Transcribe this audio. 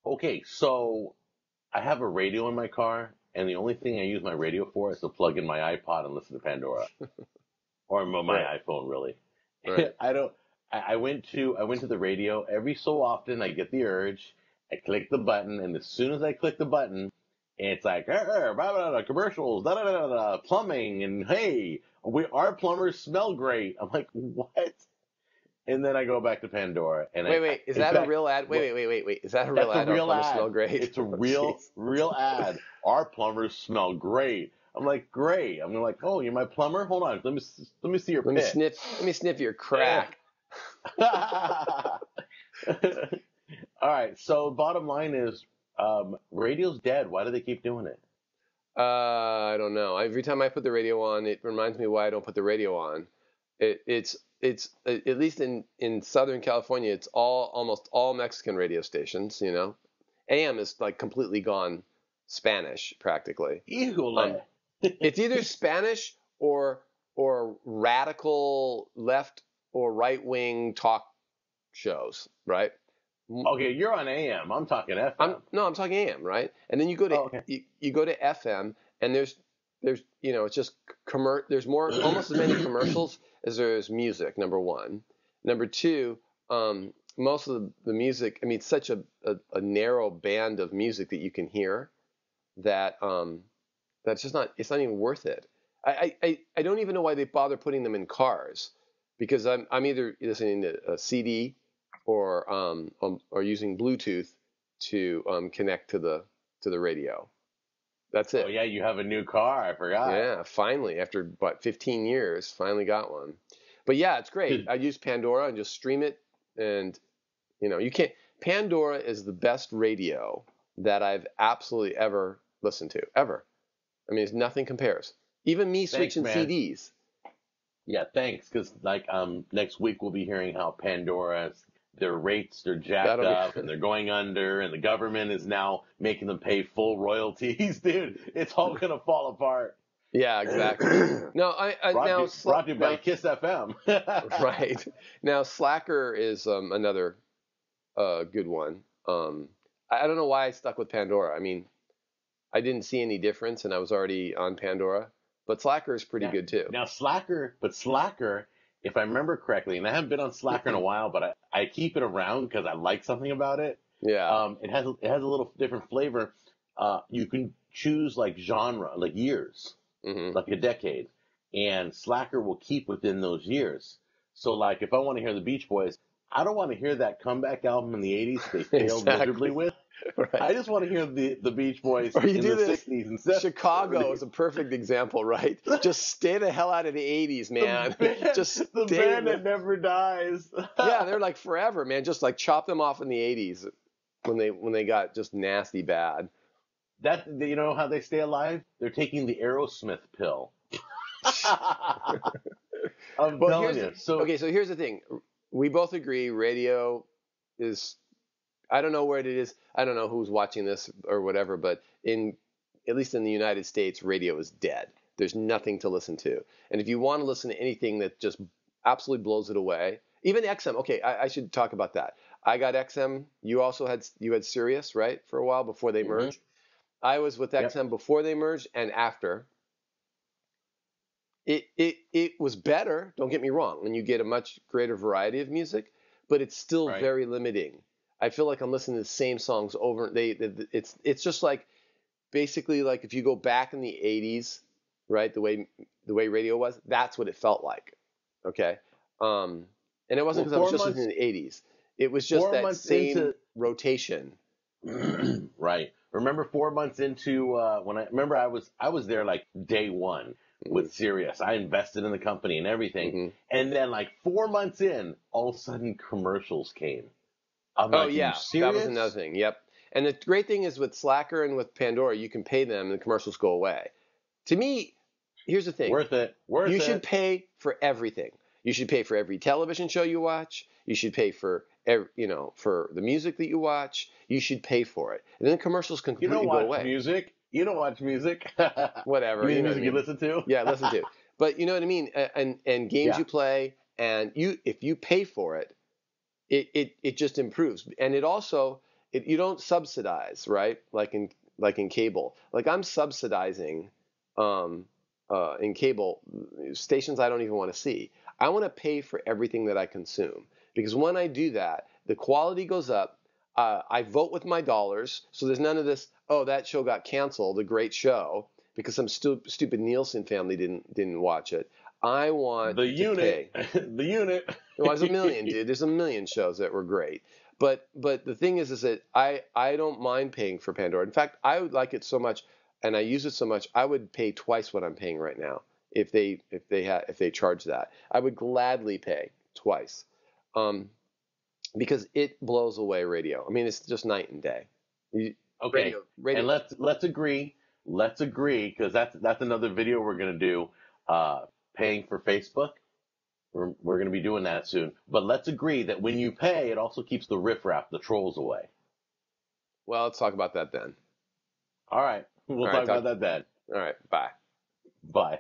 Okay, so I have a radio in my car, and the only thing I use my radio for is to plug in my iPod and listen to Pandora, or my Right, iPhone, really. right. I don't. I went to the radio every so often. I get the urge. I click the button, and as soon as I click the button, it's like blah, blah, blah, commercials, da, da, da, da, da, plumbing, and hey, our plumbers smell great. I'm like, what? And then I go back to Pandora, and Wait. Is in that a fact, real ad? what Wait. Is that a real that's a ad? Our real plumbers smell ad. great. It's a Oh, real, jeez. real ad. Our plumbers smell great. I'm like, great. I'm like, oh, you're my plumber? Hold on. Let me see your pit. Let me sniff your Eh. crack. All right. So bottom line is, radio's dead. Why do they keep doing it? I don't know. Every time I put the radio on, it reminds me why I don't put the radio on. It's at least in Southern California, it's almost all Mexican radio stations. AM is like completely gone Spanish practically. Híjole. It's either Spanish or radical left or right wing talk shows, right? Okay, you're on AM. I'm talking FM. I'm talking AM, right? And then you go to Oh, okay. you go to FM, and there's it's just there's more almost as many commercials as there is music. Number one, number two, most of the music. I mean, it's such a narrow band of music that you can hear that that's just not. It's not even worth it. I don't even know why they bother putting them in cars, because I'm either listening to a CD or using Bluetooth to connect to the radio. That's it. Oh yeah, you have a new car. I forgot. Yeah, finally, after about 15 years, finally got one. But yeah, it's great. I use Pandora and just stream it, and you can't. Pandora is the best radio that I've absolutely ever listened to, ever. I mean, nothing compares. Even me Thanks, switching man. CDs. Yeah, thanks. Because next week we'll be hearing how Pandora's their rates they're jacked That'll up be. and they're going under, and the government is now making them pay full royalties, dude. It's all gonna fall apart. Yeah, exactly. No, I Brought to you by Kiss FM. right now Slacker is another good one. I don't know why I stuck with Pandora. I mean, I didn't see any difference, and I was already on Pandora. But Slacker is pretty good too. Now Slacker, if I remember correctly, and I haven't been on Slacker in a while, but I keep it around because I like something about it. Yeah. It has a little different flavor. You can choose like genre, like years, like a decade, and Slacker will keep within those years. So like if I want to hear the Beach Boys, I don't want to hear that comeback album in the '80s they failed miserably with. Right. I just want to hear the Beach Boys Or you in do the this. '60s and '70s. Chicago is a perfect example, right? Just stay the hell out of the '80s, man. Just the stay band that never dies. Yeah, they're like forever, man. Just like chop them off in the '80s when they got just nasty bad. That you know how they stay alive? They're taking the Aerosmith pill. I'm telling you. So here's the thing. We both agree radio is, I don't know where it is. I don't know who's watching this or whatever, but at least in the United States, radio is dead. There's nothing to listen to. And if you want to listen to anything that just absolutely blows it away, even XM. Okay, I should talk about that. I got XM. You had Sirius, right, for a while before they merged. I was with XM before they merged and after. It was better, don't get me wrong, and you get a much greater variety of music, but it's still very limiting. I feel like I'm listening to the same songs over. It's just like basically like if you go back in the '80s, right? The way radio was, that's what it felt like. Okay, and it wasn't because I was just listening in the '80s. It was just that same rotation. Right. Remember 4 months into when I was there like day one with Sirius. I invested in the company and everything. And then like 4 months in, all of a sudden commercials came. I'm like, yeah, are you serious? That was another thing. Yep. And the great thing is with Slacker and with Pandora, you can pay them and the commercials go away. To me, here's the thing. Worth it. You should pay for everything. You should pay for every television show you watch. You should pay for for the music that you watch. You should pay for it. And then the commercials can completely go away. You don't watch music. Whatever. You mean music you listen to? Yeah, listen to. But you know what I mean? And games you play, and if you pay for it, it just improves. And it also you don't subsidize, right? Like in cable. Like I'm subsidizing in cable stations I don't even want to see. I want to pay for everything that I consume because when I do that, the quality goes up. I vote with my dollars, so there's none of this. Oh, that show got canceled, a great show, because some stupid Nielsen family didn't watch it. I want The to pay. unit, the unit. Well, there's a million, dude. There's a million shows that were great. But the thing is that I don't mind paying for Pandora. In fact, I would like it so much, and I use it so much, I would pay twice what I'm paying right now if they charge that. I would gladly pay twice, because it blows away radio. I mean, it's just night and day. Okay, Radio. and let's agree. Let's agree because that's another video we're gonna do. Paying for Facebook. We're gonna be doing that soon. But let's agree that when you pay, it also keeps the riffraff, the trolls away. Well, let's talk about that then. All right, we'll talk about that then. All right, bye. Bye.